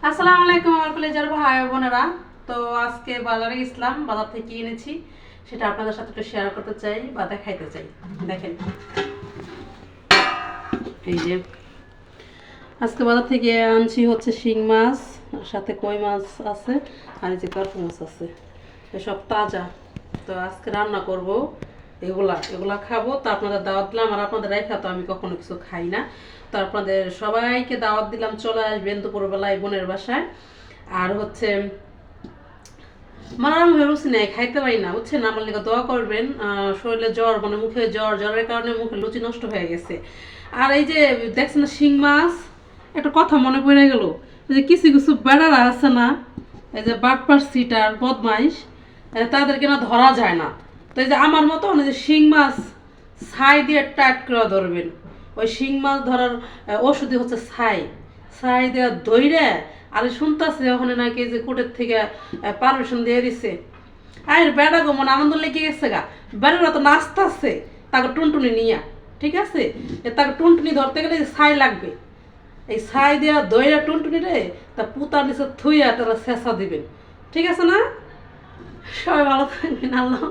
আসসালামু আলাইকুম আমার কলেজের ভাই বোনেরা। তো আজকে বাজারে গেছিলাম, বাজার থেকে এনেছি, সেটা আপনাদের সাথে একটু শেয়ার করতে চাই বা দেখাইতে চাই। দেখেন, এই যে আজকে বাজার থেকে আনছি হচ্ছে শিং মাছ, সাথে কই মাছ আছে, আর এই যে কার্পু মাছ আছে, এসব তাজা। তো আজকে রান্না করব, এগুলা খাবো। তো আপনাদের দাওয়াত দিলাম, আর আপনাদের রেখা তো আমি কখনো কিছু খাই না। তো আপনাদের সবাইকে দাওয়াত দিলাম, চলে আসবেন দুপুরবেলায় বোনের বাসায়। আর হচ্ছে আমার রুচি নেই, খাইতে পারি না, বুঝছেন? আমার লেগে দোয়া করবেন। শরীরে জ্বর, মানে মুখে জ্বরের কারণে মুখে লুচি নষ্ট হয়ে গেছে। আর এই যে দেখছেন না শিং মাছ, একটা কথা মনে পড়ে গেল, যে কিছু কিছু বেড়ারা আছে না, এই যে বাটপার সিটার বদমাইশ, তাদেরকে না ধরা যায় না। তো এই যে আমার মতো যে শিং মাছ ছাই দিয়ে টাইট করে ধরবেন। ওই শিং মাছ ধরার ওষুধই হচ্ছে ছাই। ছাই দেওয়া দইরে, আর শুনতেছে ওখানে নাকি যে কোর্টের থেকে পারমিশন দিয়ে দিছে। আর বেড়া গো মনে আনন্দ লেগে গেছে গা, বেড়ারা তো নাচতেছে তাকে টুনটুনি নিয়া। ঠিক আছে, তাকে টুনটুনি ধরতে গেলে ছাই লাগবে। এই ছাই দেওয়া দইরা টুনটুনি রে তা পুতার নিচে থুইয়া তারা শেষা দিবেন। ঠিক আছে না? সবাই ভালো থাকবেন, আল্লাহ।